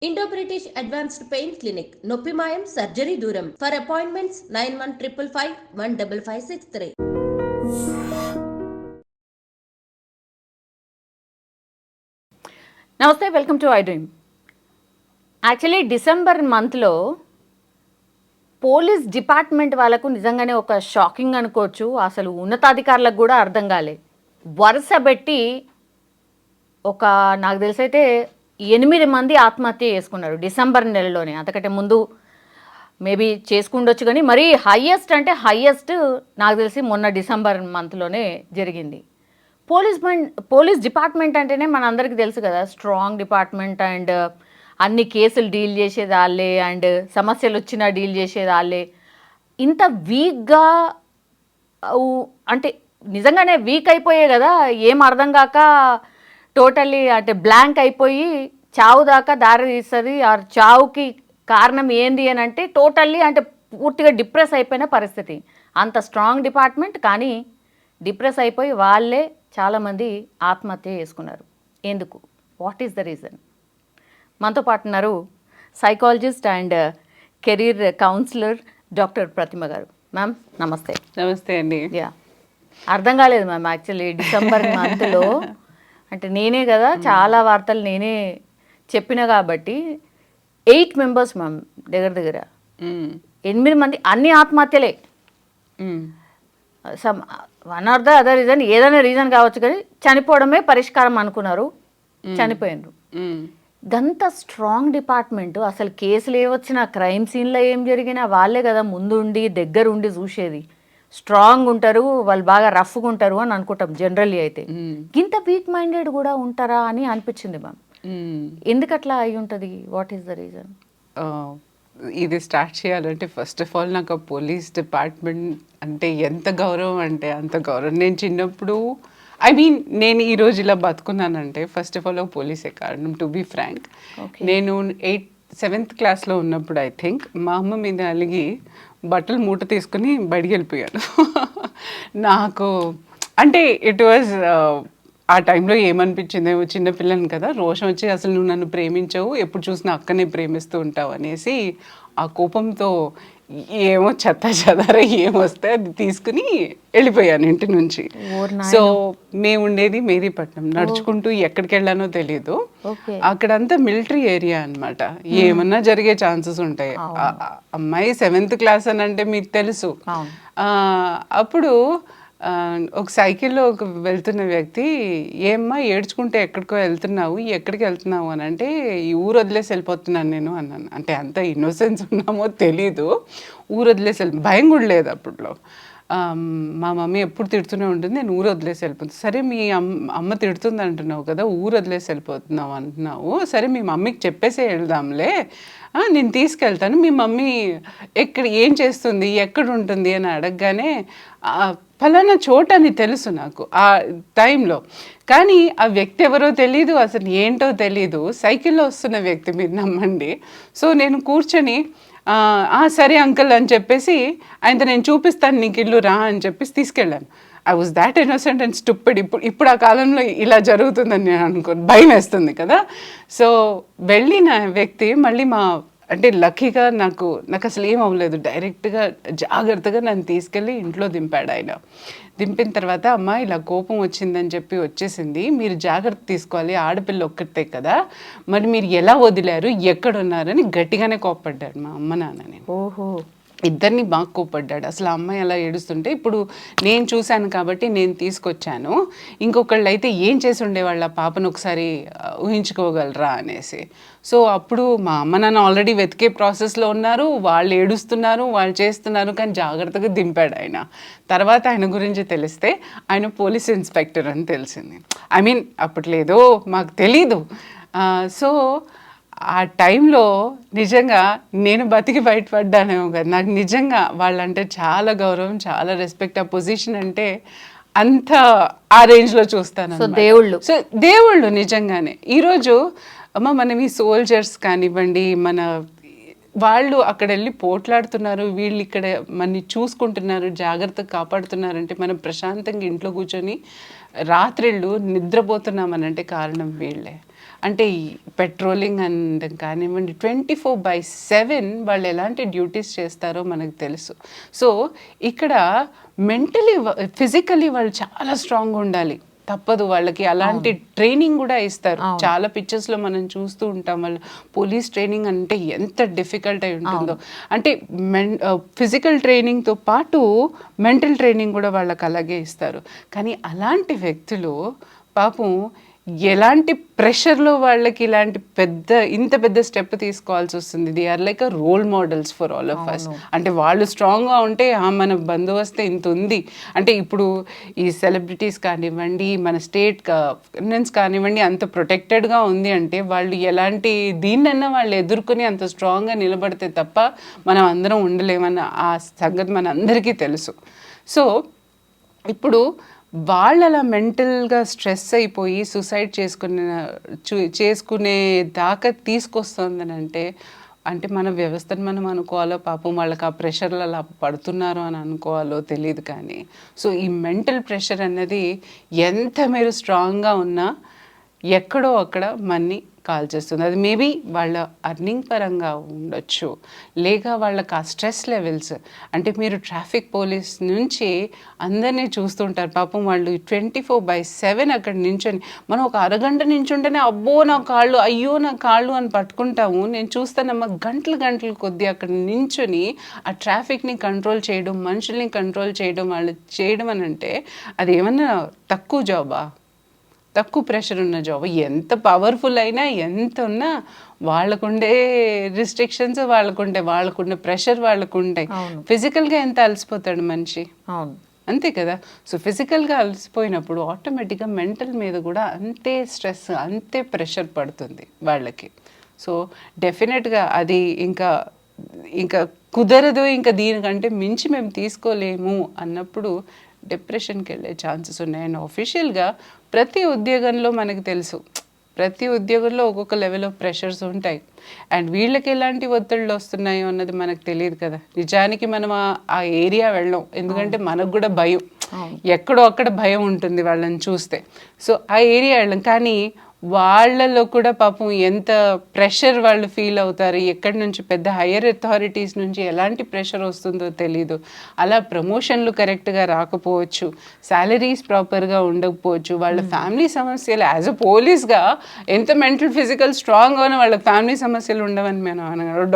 Indo British advanced pain clinic నొప్పి మాయం surgery దూరం ఫర్ అపాయింట్మెంట్స్ 9155515563. నమస్తే, welcome to I dream. Actually December మంత్లో పోలీస్ డిపార్ట్మెంట్ వాళ్ళకు నిజంగానే ఒక షాకింగ్ అనుకోవచ్చు. అసలు ఉన్నతాధికారులకు కూడా అర్థం కాలే. వరుస పెట్టి నాకు తెలిసైతే 8 మంది ఆత్మహత్య చేసుకున్నారు డిసెంబర్ నెలలోనే. అంతకంటే ముందు మేబీ చేసుకుండొచ్చు, కానీ మరీ హయ్యెస్ట్ అంటే హయ్యెస్ట్ నాకు తెలిసి మొన్న డిసెంబర్ మంత్లోనే జరిగింది. పోలీస్ డిపార్ట్మెంట్ అంటేనే మన అందరికీ తెలుసు కదా, స్ట్రాంగ్ డిపార్ట్మెంట్ అండ్ అన్ని కేసులు డీల్ చేసేది వాళ్ళే అండ్ సమస్యలు వచ్చినా డీల్ చేసేది వాళ్ళే. ఇంత వీక్గా అంటే నిజంగానే వీక్ అయిపోయే కదా, ఏం అర్థం కాక టోటల్లీ అంటే బ్లాంక్ అయిపోయి చావు దాకా దారి తీస్తుంది. ఆ చావుకి కారణం ఏంది అని అంటే టోటల్లీ అంటే పూర్తిగా డిప్రెస్ అయిపోయిన పరిస్థితి. అంత స్ట్రాంగ్ డిపార్ట్మెంట్ కానీ డిప్రెస్ అయిపోయి వాళ్ళే చాలామంది ఆత్మహత్య చేసుకున్నారు. ఎందుకు? What is the reason? మనతో పాటు ఉన్నారు psychologist and career counsellor doctor Pratima గారు. మ్యామ్ నమస్తే. నమస్తే అండి. యా, అర్థం కాలేదు మ్యామ్. యాక్చువల్లీ డిసెంబర్ మంత్లో అంటే నేనే కదా చాలా వార్తలు నేనే చెప్పిన కాబట్టి 8 మెంబర్స్ మ్యామ్, దగ్గర 8 మంది, అన్ని ఆత్మహత్యలే. Some one or the other reason, ఏదైనా రీజన్ కావచ్చు, కానీ చనిపోవడమే పరిష్కారం అనుకున్నారు, చనిపోయినారు. గంత స్ట్రాంగ్ డిపార్ట్మెంట్, అసలు కేసులు ఏవచ్చినా క్రైమ్ సీన్లో ఏం జరిగినా వాళ్ళే కదా ముందుండి దగ్గరుండి చూసేది. స్ట్రాంగ్ ఉంటారు వాళ్ళు, బాగా రఫ్గా ఉంటారు అని అనుకుంటాం జనరల్లీ. అయితే ఇంత వీక్ మైండెడ్ కూడా ఉంటారా అని అనిపించింది మ్యామ్. ఎందుకట్లా అయి ఉంటుంది? What is the reason? ఇది స్టార్ట్ చేయాలంటే ఫస్ట్ ఆఫ్ ఆల్ నాకు పోలీస్ డిపార్ట్మెంట్ అంటే ఎంత గౌరవం అంటే అంత గౌరవం. నేను చిన్నప్పుడు నేను ఈరోజు ఇలా బతుకున్నానంటే ఫస్ట్ ఆఫ్ ఆల్ పోలీసే కారణం, టు బీ ఫ్రాంక్. నేను 7th క్లాస్లో ఉన్నప్పుడు ఐ థింక్ మా అమ్మ మీద అలిగి బట్టలు మూట తీసుకుని బయటికి వెళ్ళిపోయాను. నాకు అంటే ఇట్ వాజ్ ఆ టైంలో ఏమనిపించింది, చిన్నపిల్లని కదా, రోషం వచ్చి అసలు నువ్వు నన్ను ప్రేమించవు, ఎప్పుడు చూసినా అక్కనే ప్రేమిస్తూ ఉంటావు అనేసి ఆ కోపంతో ఏమో చెదర ఏమొస్తే అది తీసుకుని వెళ్ళిపోయాను ఇంటి నుంచి. సో మేము ఉండేది మేదీపట్నం. నడుచుకుంటూ ఎక్కడికి వెళ్ళానో తెలీదు. అక్కడంతా మిలిటరీ ఏరియా అనమాట, ఏమన్నా జరిగే ఛాన్సెస్ ఉంటాయి. అమ్మాయి 7th క్లాస్ అని అంటే మీకు తెలుసు. అప్పుడు ఒక సైకిల్లో వెళ్తున్న వ్యక్తి, ఏమ్మా ఏడ్చుకుంటే ఎక్కడికో వెళ్తున్నావు, ఎక్కడికి వెళ్తున్నావు అని అంటే, ఈ ఊరు వదిలేసి వెళ్ళిపోతున్నాను నేను అన్నాను. అంటే అంత ఇన్నోసెన్స్ ఉన్నామో తెలీదు, ఊరు వదిలేసి భయం కూడా లేదు అప్పట్లో. మా మమ్మీ ఎప్పుడు తిడుతూనే ఉంటుంది, నేను ఊరు వదిలేసి వెళ్ళిపోతాను. సరే మీ అమ్మ తిడుతుంది అంటున్నావు కదా, ఊరు వదిలేసి వెళ్ళిపోతున్నావు అంటున్నావు, సరే మీ మమ్మీకి చెప్పేసే వెళ్దాంలే, నేను తీసుకెళ్తాను. మీ మమ్మీ ఏం చేస్తుంది, ఎక్కడ ఉంటుంది అని అడగగానే ఫలానా చోట అని తెలుసు నాకు ఆ టైంలో, కానీ ఆ వ్యక్తి ఎవరో తెలీదు, అసలు ఏంటో తెలీదు. సైకిల్లో వస్తున్న వ్యక్తి, మీరు నమ్మండి. సో నేను కూర్చొని సరే అంకుల్ అని చెప్పేసి ఆయనతో నేను చూపిస్తాను నీకు ఇల్లు రా అని చెప్పేసి తీసుకెళ్ళాను. I was that innocent and stupid. ఇప్పుడు ఆ కాలంలో ఇలా జరుగుతుందని నేను అనుకోను, భయం వేస్తుంది కదా. సో వెళ్ళిన వ్యక్తి మళ్ళీ అంటే లక్కీగా నాకు అసలు ఏం అవ్వలేదు, డైరెక్ట్గా జాగ్రత్తగా నన్ను తీసుకెళ్ళి ఇంట్లో దింపాడు ఆయన. దింపిన తర్వాత అమ్మ ఇలా కోపం వచ్చిందని చెప్పి వచ్చేసింది, మీరు జాగ్రత్త తీసుకోవాలి, ఆడపిల్ల ఒక్కటే కదా, మరి మీరు ఎలా వదిలారు, ఎక్కడున్నారని గట్టిగానే కోప్పడ్డాడు మా అమ్మ నాన్నని. ఓహో, ఇద్దరిని బాగా కోప్పడ్డాడు. అసలు ఆ అమ్మాయి అలా ఏడుస్తుంటే ఇప్పుడు నేను చూశాను కాబట్టి నేను తీసుకొచ్చాను, ఇంకొకళ్ళు అయితే ఏం చేసి ఉండేవాళ్ళు ఆ పాపను ఒకసారి ఊహించుకోగలరా అనేసి. సో అప్పుడు మా అమ్మ నాన్న ఆల్రెడీ వెతికే ప్రాసెస్లో ఉన్నారు, వాళ్ళు ఏడుస్తున్నారు, వాళ్ళు చేస్తున్నారు, కానీ జాగ్రత్తగా దింపాడు ఆయన. తర్వాత ఆయన గురించి తెలిస్తే ఆయన పోలీస్ ఇన్స్పెక్టర్ అని తెలిసింది. అప్పట్లేదో మాకు తెలీదు. సో ఆ టైంలో నిజంగా నేను బతికి బయటపడ్డానేమో కదా, నాకు నిజంగా వాళ్ళంటే చాలా గౌరవం, చాలా రెస్పెక్ట్. ఆ పొజిషన్ అంటే అంత ఆ రేంజ్లో చూస్తాను. సో దేవుళ్ళు నిజంగానే. ఈరోజు మనం ఈ సోల్జర్స్ కానివ్వండి, వాళ్ళు అక్కడ వెళ్ళి పోట్లాడుతున్నారు, వీళ్ళు ఇక్కడ మనని చూసుకుంటున్నారు, జాగ్రత్తగా కాపాడుతున్నారంటే మనం ప్రశాంతంగా ఇంట్లో కూర్చొని రాత్రిళ్ళు నిద్రపోతున్నామనంటే కారణం వీళ్ళే. అంటే పెట్రోలింగ్ అనడం కానివ్వండి 24/7 వాళ్ళు ఎలాంటి డ్యూటీస్ చేస్తారో మనకు తెలుసు. సో ఇక్కడ మెంటలీ ఫిజికలీ వాళ్ళు చాలా స్ట్రాంగ్గా ఉండాలి, తప్పదు వాళ్ళకి. అలాంటి ట్రైనింగ్ కూడా ఇస్తారు. చాలా పిక్చర్స్లో మనం చూస్తూ ఉంటాం వాళ్ళు పోలీస్ ట్రైనింగ్ అంటే ఎంత డిఫికల్ట్ అయి ఉంటుందో. అంటే ఫిజికల్ ట్రైనింగ్తో పాటు మెంటల్ ట్రైనింగ్ కూడా వాళ్ళకి అలాగే ఇస్తారు. కానీ అలాంటి వ్యక్తులు పాపం ఎలాంటి ప్రెషర్లో వాళ్ళకి ఇలాంటి ఇంత పెద్ద స్టెప్ తీసుకోవాల్సి వస్తుంది. They are like a role models for all of us. అంటే వాళ్ళు స్ట్రాంగ్గా ఉంటే మన బందోబస్తే ఇంత ఉంది అంటే ఇప్పుడు ఈ సెలబ్రిటీస్ కానివ్వండి, మన స్టేట్ గవర్నెన్స్ కానివ్వండి అంత ప్రొటెక్టెడ్గా ఉంది అంటే వాళ్ళు ఎలాంటి దీన్నన్నా వాళ్ళు ఎదుర్కొని అంత స్ట్రాంగ్గా నిలబడితే తప్ప మనం అందరం ఉండలేమన్న ఆ సంగతి మన అందరికీ తెలుసు. సో ఇప్పుడు వాళ్ళు అలా మెంటల్గా స్ట్రెస్ అయిపోయి సూసైడ్ చేసుకునే దాకా తీసుకొస్తుందని అంటే మన వ్యవస్థను మనం అనుకోవాలో, పాపం వాళ్ళకి ఆ ప్రెషర్లు అలా పడుతున్నారు అని అనుకోవాలో తెలియదు. కానీ సో ఈ మెంటల్ ప్రెషర్ అన్నది ఎంత మీరు స్ట్రాంగ్గా ఉన్నా ఎక్కడో అక్కడ మన్ని కాల్ చేస్తుంది. అది మేబీ వాళ్ళ అర్నింగ్ పరంగా ఉండొచ్చు, లేక వాళ్ళకి ఆ స్ట్రెస్ లెవెల్స్. అంటే మీరు ట్రాఫిక్ పోలీస్ నుంచి అందరినీ చూస్తుంటారు, పాపం వాళ్ళు 24/7 అక్కడ నించొని, మనం ఒక అరగంట నించుంటేనే అబ్బో నా కాళ్ళు, అయ్యో నా కాళ్ళు అని పట్టుకుంటాము. నేను చూస్తానమ్మా గంటలు కొద్దీ అక్కడ నించొని ఆ ట్రాఫిక్ని కంట్రోల్ చేయడం, మనుషుల్ని కంట్రోల్ చేయడం, వాళ్ళు చేయడం అని అంటే అది ఏమన్నా తక్కువ జాబా? తక్కువ ప్రెషర్ ఉన్న జాబ్. ఎంత పవర్ఫుల్ అయినా ఎంత ఉన్నా వాళ్ళకుండే రిస్ట్రిక్షన్స్ వాళ్ళకుండే ప్రెషర్ వాళ్ళకుంటాయి. ఫిజికల్గా ఎంత అలసిపోతాడు మనిషి, అంతే కదా. సో ఫిజికల్గా అలసిపోయినప్పుడు ఆటోమేటిక్గా మెంటల్ మీద కూడా అంతే స్ట్రెస్, అంతే ప్రెషర్ పడుతుంది వాళ్ళకి. సో డెఫినెట్గా అది ఇంకా కుదరదు, ఇంకా దీనికంటే మించి మేము తీసుకోలేము అన్నప్పుడు డిప్రెషన్కి వెళ్ళే ఛాన్సెస్ ఉన్నాయి. అండ్ ఆఫీషియల్గా ప్రతి ఉద్యోగంలో మనకు తెలుసు, ప్రతి ఉద్యోగంలో ఒక్కొక్క లెవెల్ ఆఫ్ ప్రెషర్స్ ఉంటాయి. అండ్ వీళ్ళకి ఎలాంటి ఒత్తిళ్ళు వస్తున్నాయో అన్నది మనకు తెలియదు కదా. నిజానికి మనం ఆ ఏరియా వెళ్ళాం, ఎందుకంటే మనకు కూడా భయం, ఎక్కడో అక్కడ భయం ఉంటుంది వాళ్ళని చూస్తే. సో ఆ ఏరియా వెళ్ళాం, కానీ వాళ్ళలో కూడా పాపం ఎంత ప్రెషర్ వాళ్ళు ఫీల్ అవుతారు, ఎక్కడి నుంచి పెద్ద హయ్యర్ అథారిటీస్ నుంచి ఎలాంటి ప్రెషర్ వస్తుందో తెలీదు. అలా ప్రమోషన్లు కరెక్ట్గా రాకపోవచ్చు, శాలరీస్ ప్రాపర్గా ఉండకపోవచ్చు, వాళ్ళ ఫ్యామిలీ సమస్యలు యాజ్ అ పోలీస్గా ఎంత మెంటల్ ఫిజికల్ స్ట్రాంగ్గా ఉన్న వాళ్ళ ఫ్యామిలీ సమస్యలు ఉండవని మేము అనగలం.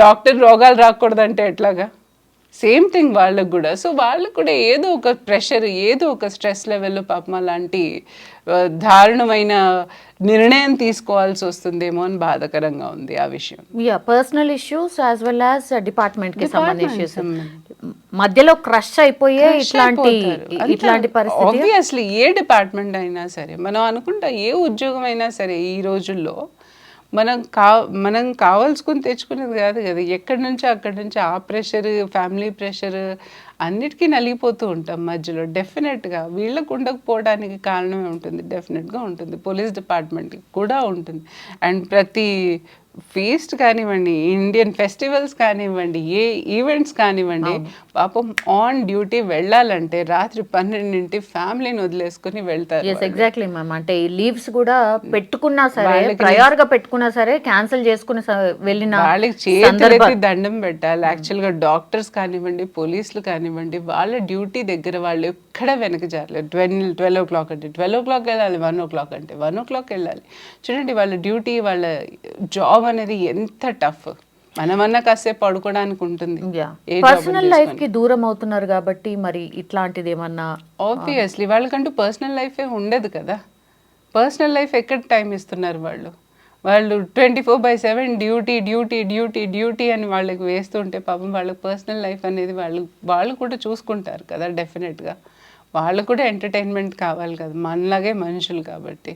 డాక్టర్ రోగాలు రాకూడదంటే ఎట్లాగా? సేమ్ థింగ్ వాళ్ళకు కూడా. సో వాళ్ళకు కూడా ఏదో ఒక ప్రెషర్, ఏదో ఒక స్ట్రెస్ లెవెల్లో పాపం అలాంటి దారుణమైన నిర్ణయం తీసుకోవాల్సి వస్తుందేమో అని బాధాకరంగా ఉంది ఆ విషయం. Personal issues as well as డిపార్ట్మెంట్కి సంబంధించి మధ్యలో క్రష్ అయిపోయే ఇట్లాంటి పరిస్థితి. ఆబ్వియస్లీ ఏ డిపార్ట్మెంట్ అయినా సరే, మనం అనుకుంటా ఏ ఉద్యోగం అయినా సరే ఈ రోజుల్లో మనం కావాల్సుకుని తెచ్చుకునేది కాదు కదా. ఎక్కడి నుంచి అక్కడి నుంచి ఆ ప్రెషర్, ఫ్యామిలీ ప్రెషర్ అన్నిటికీ నలిగిపోతూ ఉంటాం మధ్యలో. డెఫినెట్గా వీళ్ళకు ఉండకపోవడానికి కారణమే ఉంటుంది, డెఫినెట్గా ఉంటుంది. పోలీస్ డిపార్ట్మెంట్కి కూడా ఉంటుంది. అండ్ ప్రతి ఫీస్ట్ కానివ్వండి, ఇండియన్ ఫెస్టివల్స్ కానివ్వండి, ఏ ఈవెంట్స్ కానివ్వండి, పాపం ఆన్ డ్యూటీ వెళ్ళాలంటే రాత్రి 12 ఫ్యామిలీని వదిలేసుకుని వెళ్తారు. Exactly ma'am. అంటే ఈ లీవ్స్ కూడా పెట్టుకున్నా సరే, ప్రయార్గా పెట్టుకున్నా సరే క్యాన్సిల్ చేసుకుని వెళ్ళిన వాళ్ళకి చేతులెత్తి దండం పెట్టాలి. యాక్చువల్గా డాక్టర్స్ కానివ్వండి, పోలీసులు కానివ్వండి, వాళ్ళ డ్యూటీ దగ్గర వాళ్ళు ఎక్కడ వెనక జారలేదు. 12 o'clock అంటే 12 o'clock వెళ్ళాలి, 1 o'clock అంటే 1 o'clock వెళ్ళాలి. చూడండి వాళ్ళ డ్యూటీ, వాళ్ళ జాబ్ అనేది ఎంత టఫ్. మనమన్నా కాసేపు పడుకోవడానికి ఉంటుంది. పర్సనల్ లైఫ్ కి దూరం అవుతున్నారు కాబట్టి మరి ఇట్లాంటిది ఏమన్నా ఆబ్వియస్లీ వాళ్ళకంటూ పర్సనల్ లైఫే ఉండదు కదా. పర్సనల్ లైఫ్ ఎక్కడ టైం ఇస్తున్నారు వాళ్ళు 24/7 డ్యూటీ అని వాళ్ళకి వేస్తుంటే పాపం వాళ్ళకి పర్సనల్ లైఫ్ అనేది వాళ్ళు కూడా చూసుకుంటారు కదా. డెఫినెట్గా వాళ్ళు కూడా ఎంటర్టైన్మెంట్ కావాలి కదా, మనలాగే మనుషులు కాబట్టి.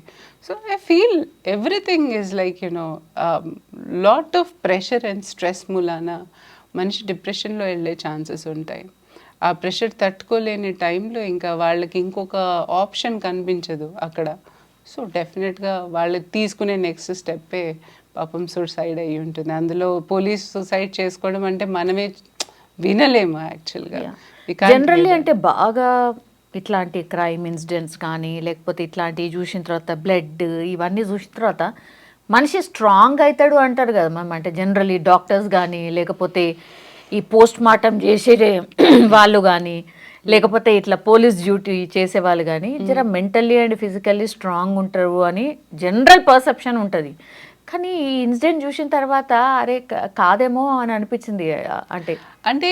So I feel everything is like lot of pressure and stress మూలాన మనిషి డిప్రెషన్లో వెళ్ళే ఛాన్సెస్ ఉంటాయి. ఆ ప్రెషర్ తట్టుకోలేని టైంలో ఇంకా వాళ్ళకి ఇంకొక ఆప్షన్ కనిపించదు అక్కడ. సో డెఫినెట్గా వాళ్ళకి తీసుకునే నెక్స్ట్ స్టెప్పే పాపం సూసైడ్ అయ్యి ఉంటుంది. అందులో పోలీస్ సూసైడ్ చేసుకోవడం అంటే మనమే వినలేము యాక్చువల్గా. జనరల్లీ అంటే బాగా ఇట్లాంటి క్రైమ్ ఇన్సిడెంట్స్ కానీ లేకపోతే ఇట్లాంటివి చూసిన తర్వాత బ్లడ్ ఇవన్నీ చూసిన తర్వాత మనిషి స్ట్రాంగ్ అవుతాడు అంటారు కదా మ్యామ్. అంటే జనరలీ డాక్టర్స్ కానీ లేకపోతే ఈ పోస్ట్ మార్టం చేసే వాళ్ళు కానీ లేకపోతే ఇట్లా పోలీస్ డ్యూటీ చేసే వాళ్ళు కానీ జర మెంటల్లీ అండ్ ఫిజికల్లీ స్ట్రాంగ్ ఉంటారు అని జనరల్ పర్సెప్షన్ ఉంటుంది. కానీ ఈ ఇన్సిడెంట్ చూసిన తర్వాత అరే కాదేమో అని అనిపించింది. అంటే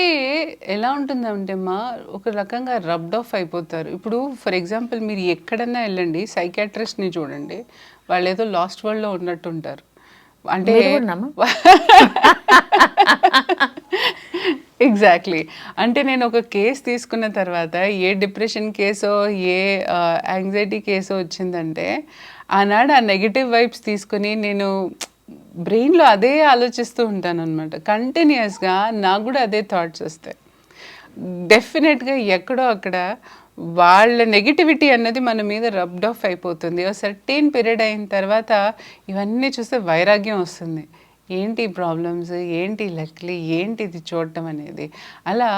ఎలా ఉంటుందంటే మా ఒక రకంగా రబ్డ్ ఆఫ్ అయిపోతారు. ఇప్పుడు ఫర్ ఎగ్జాంపుల్ మీరు ఎక్కడన్నా వెళ్ళండి, సైకాట్రిస్ట్ని చూడండి, వాళ్ళు ఏదో లాస్ట్ వరల్డ్లో ఉన్నట్టు ఉంటారు. అంటే ఎగ్జాక్ట్లీ. అంటే నేను ఒక కేసు తీసుకున్న తర్వాత ఏ డిప్రెషన్ కేసో ఏ యాంగ్జైటీ కేసో వచ్చిందంటే ఆనాడు ఆ నెగిటివ్ వైబ్స్ తీసుకుని నేను బ్రెయిన్లో అదే ఆలోచిస్తూ ఉంటాను అనమాట. కంటిన్యూస్గా నాకు కూడా అదే థాట్స్ వస్తాయి. డెఫినెట్గా ఎక్కడో అక్కడ వాళ్ళ నెగిటివిటీ అన్నది మన మీద రబ్డ్ ఆఫ్ అయిపోతుంది. సర్టెన్ పీరియడ్ అయిన తర్వాత ఇవన్నీ చూస్తే వైరాగ్యం వస్తుంది. ఏంటి ప్రాబ్లమ్స్, ఏంటి లెక్కలు, ఏంటి ఇది చూడటం అనేది. అలా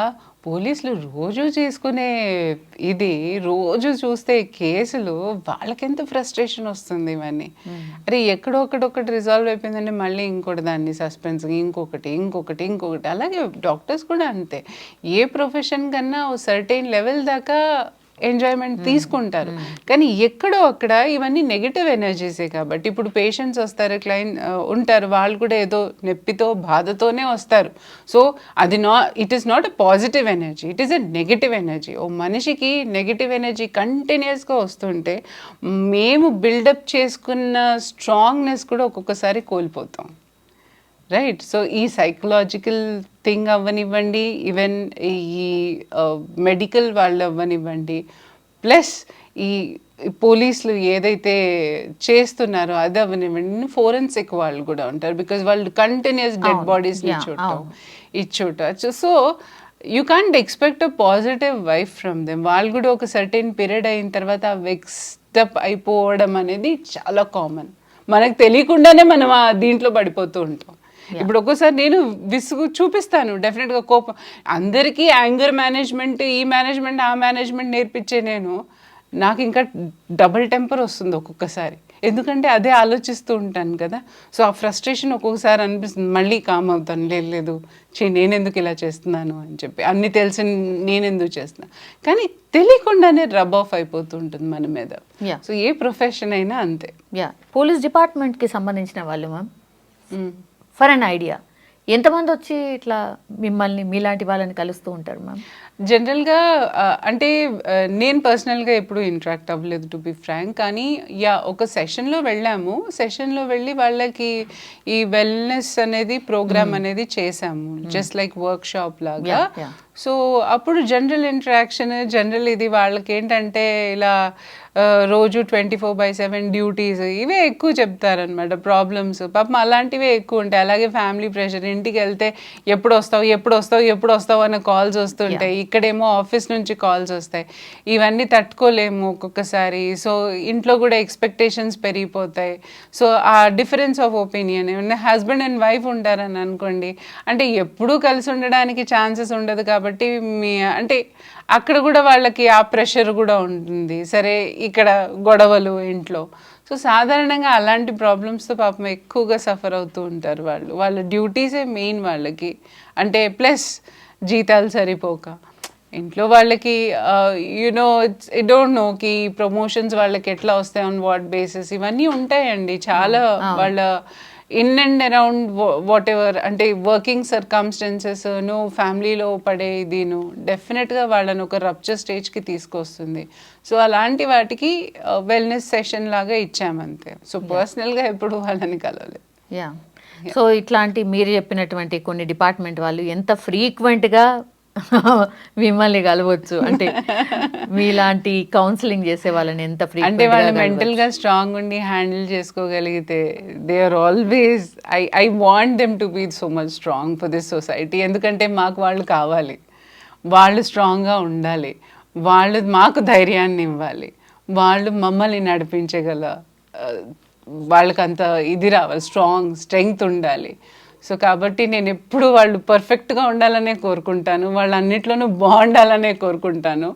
పోలీసులు రోజు చేసుకునే ఇది రోజు చూస్తే కేసులు వాళ్ళకెంత ఫ్రస్ట్రేషన్ వస్తుంది. ఇవన్నీ అరే ఎక్కడో ఒకటి రిజాల్వ్ అయిపోయిందంటే మళ్ళీ ఇంకోటి దాన్ని సస్పెన్స్, ఇంకొకటి. అలాగే డాక్టర్స్ కూడా అంతే. ఏ ప్రొఫెషన్ కన్నా ఓ సర్టెన్ లెవెల్ దాకా ఎంజాయ్మెంట్ తీసుకుంటారు, కానీ ఎక్కడో అక్కడ ఇవన్నీ నెగిటివ్ ఎనర్జీసే. కాబట్టి ఇప్పుడు పేషెంట్స్ వస్తారు, ఉంటారు, వాళ్ళు కూడా ఏదో నొప్పితో బాధతోనే వస్తారు. సో అది it is not a positive energy, it is a negative energy. ఓ మనిషికి నెగిటివ్ ఎనర్జీ కంటిన్యూస్గా వస్తుంటే మేము బిల్డప్ చేసుకున్న స్ట్రాంగ్నెస్ కూడా ఒక్కొక్కసారి కోల్పోతాం. రైట్. సో ఈ సైకలాజికల్ థింగ్ అవ్వనివ్వండి, ఈవెన్ ఈ మెడికల్ వాళ్ళు అవ్వనివ్వండి, ప్లస్ ఈ పోలీసులు ఏదైతే చేస్తున్నారో అది అవ్వనివ్వండి, ఫోరెన్సిక్ వాళ్ళు కూడా ఉంటారు. బికాజ్ వాళ్ళు కంటిన్యూస్ డెడ్ బాడీస్ని చూడటం. So you can't expect a positive wife from them. వాళ్ళు కూడా ఒక సర్టెన్ పీరియడ్ అయిన తర్వాత వెక్స్డప్ అయిపోవడం అనేది చాలా కామన్. మనకు తెలియకుండానే మనం దీంట్లో పడిపోతూ ఉంటాం. ఇప్పుడు ఒక్కోసారి నేను విసుగు చూపిస్తాను, డెఫినెట్గా కోపం. అందరికీ యాంగర్ మేనేజ్మెంట్, ఈ మేనేజ్మెంట్, ఆ మేనేజ్మెంట్ నేర్పించే నాకు ఇంకా డబుల్ టెంపర్ వస్తుంది ఒక్కొక్కసారి. ఎందుకంటే అదే ఆలోచిస్తూ ఉంటాను కదా. సో ఆ ఫ్రస్ట్రేషన్ ఒక్కొక్కసారి అనిపిస్తుంది, మళ్ళీ కామ్ అవుతాను, లేదు నేనెందుకు ఇలా చేస్తున్నాను అని చెప్పి, అన్నీ తెలిసి నేనెందుకు చేస్తున్నాను. కానీ తెలియకుండానే రబ్ ఆఫ్ అయిపోతూ ఉంటుంది మన మీద. సో ఏ ప్రొఫెషన్ అయినా అంతే. పోలీస్ డిపార్ట్మెంట్కి సంబంధించిన వాళ్ళు మ్యామ్, ఫర్ అన్ ఐడియా ఎంతమంది వచ్చి ఇట్లా మిమ్మల్ని మీలాంటి వాళ్ళని కలుస్తూ ఉంటారు మ్యామ్? జనరల్గా అంటే నేను పర్సనల్గా ఎప్పుడు ఇంటరాక్ట్ అవ్వలేదు టు బి ఫ్రాంక్. కానీ ఒక సెషన్లో వెళ్ళాము. సెషన్లో వెళ్ళి వాళ్ళకి ఈ వెల్నెస్ అనేది ప్రోగ్రామ్ అనేది చేసాము, జస్ట్ లైక్ వర్క్ షాప్ లాగా. సో అప్పుడు జనరల్ ఇంటరాక్షన్, జనరల్ ఇది వాళ్ళకి ఏంటంటే ఇలా రోజు 24/7 డ్యూటీస్ ఇవే ఎక్కువ చెప్తారనమాట, ప్రాబ్లమ్స్ పాపం అలాంటివే ఎక్కువ ఉంటాయి. అలాగే ఫ్యామిలీ ప్రెషర్, ఇంటికి వెళ్తే ఎప్పుడు వస్తావు అనే కాల్స్ వస్తుంటాయి. ఇక్కడేమో ఆఫీస్ నుంచి కాల్స్ వస్తాయి. ఇవన్నీ తట్టుకోలేము ఒక్కొక్కసారి. సో ఇంట్లో కూడా ఎక్స్పెక్టేషన్స్ పెరిగిపోతాయి. సో ఆ డిఫరెన్స్ ఆఫ్ ఒపీనియన్, ఏమన్నా హస్బెండ్ అండ్ వైఫ్ ఉంటారని అనుకోండి, అంటే ఎప్పుడూ కలిసి ఉండడానికి ఛాన్సెస్ ఉండదు. కాబట్టి అంటే అక్కడ కూడా వాళ్ళకి ఆ ప్రెషర్ కూడా ఉంటుంది. సరే ఇక్కడ గొడవలు ఇంట్లో. సో సాధారణంగా అలాంటి ప్రాబ్లమ్స్తో పాపం ఎక్కువగా సఫర్ అవుతూ ఉంటారు వాళ్ళు. వాళ్ళ డ్యూటీసే మెయిన్ వాళ్ళకి. అంటే ప్లస్ జీతాలు సరిపోక ఇంట్లో వాళ్ళకి ఐ డోంట్ నో కి ప్రమోషన్స్ వాళ్ళకి ఎట్లా వస్తాయి, ఆన్ వాట్ బేసిస్, ఇవన్నీ ఉంటాయండి చాలా. వాళ్ళ in and around what ever అంటే వర్కింగ్ సర్కమ్స్టెన్సెస్ ఫ్యామిలీలో పడే దీను డెఫినెట్గా వాళ్ళని ఒక రప్చర్ స్టేజ్కి తీసుకొస్తుంది. సో అలాంటి వాటికి వెల్నెస్ సెషన్ లాగా ఇచ్చామంతే. సో పర్సనల్గా ఎప్పుడు వాళ్ళని కలవలేదు. సో ఇట్లాంటి మీరు చెప్పినటువంటి కొన్ని డిపార్ట్మెంట్ వాళ్ళు ఎంత ఫ్రీక్వెంట్గా మిమ్మల్ని కలవచ్చు, అంటే మీలాంటి కౌన్సిలింగ్ చేసే వాళ్ళని ఎంత అంటే వాళ్ళు మెంటల్గా స్ట్రాంగ్ ఉండి హ్యాండిల్ చేసుకోగలిగితే they are always I want them to be so much strong for this society. ఎందుకంటే మాకు వాళ్ళు కావాలి, వాళ్ళు స్ట్రాంగ్గా ఉండాలి, వాళ్ళు మాకు ధైర్యాన్ని ఇవ్వాలి, వాళ్ళు మమ్మల్ని నడిపించగల వాళ్ళకంత ఇది రావాలి, స్ట్రెంగ్త్ ఉండాలి. సో కాబట్టి నేను ఎప్పుడు వాళ్ళు పర్ఫెక్ట్గా ఉండాలనే కోరుకుంటాను, వాళ్ళు అన్నిట్లోనూ బాగుండాలనే కోరుకుంటాను.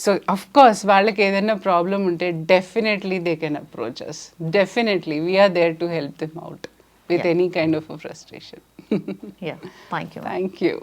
సో అఫ్ కోర్స్ వాళ్ళకి ఏదైనా ప్రాబ్లం ఉంటే definitely they can approach us. Definitely we are there to help them out with any kind of frustration. Thank you. Thank you.